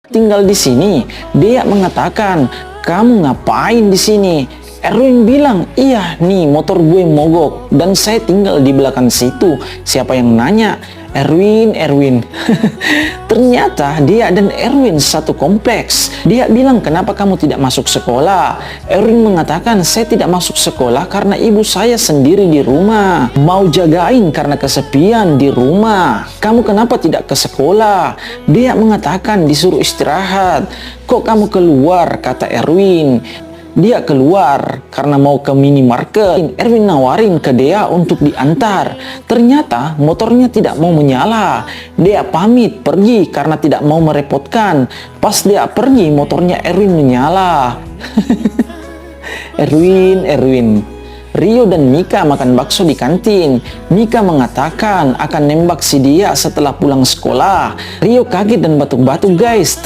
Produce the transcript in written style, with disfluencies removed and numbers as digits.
tinggal di sini. Dia mengatakan, kamu ngapain di sini? Erwin bilang, iya nih motor gue mogok dan saya tinggal di belakang situ. Siapa yang nanya? Erwin. Ternyata dia dan Erwin satu kompleks. Dia bilang, kenapa kamu tidak masuk sekolah? Erwin mengatakan, saya tidak masuk sekolah karena ibu saya sendiri di rumah. Mau jagain karena kesepian di rumah. Kamu kenapa tidak ke sekolah? Dia mengatakan, disuruh istirahat. Kok kamu keluar? Kata Erwin. Dia keluar karena mau ke minimarket. Erwin nawarin ke Dea untuk diantar. Ternyata motornya tidak mau menyala. Dea pamit pergi karena tidak mau merepotkan. Pas Dea pergi, motornya Erwin menyala. Erwin. Rio dan Mika makan bakso di kantin. Mika mengatakan akan nembak si Dea setelah pulang sekolah. Rio kaget dan batuk-batuk guys.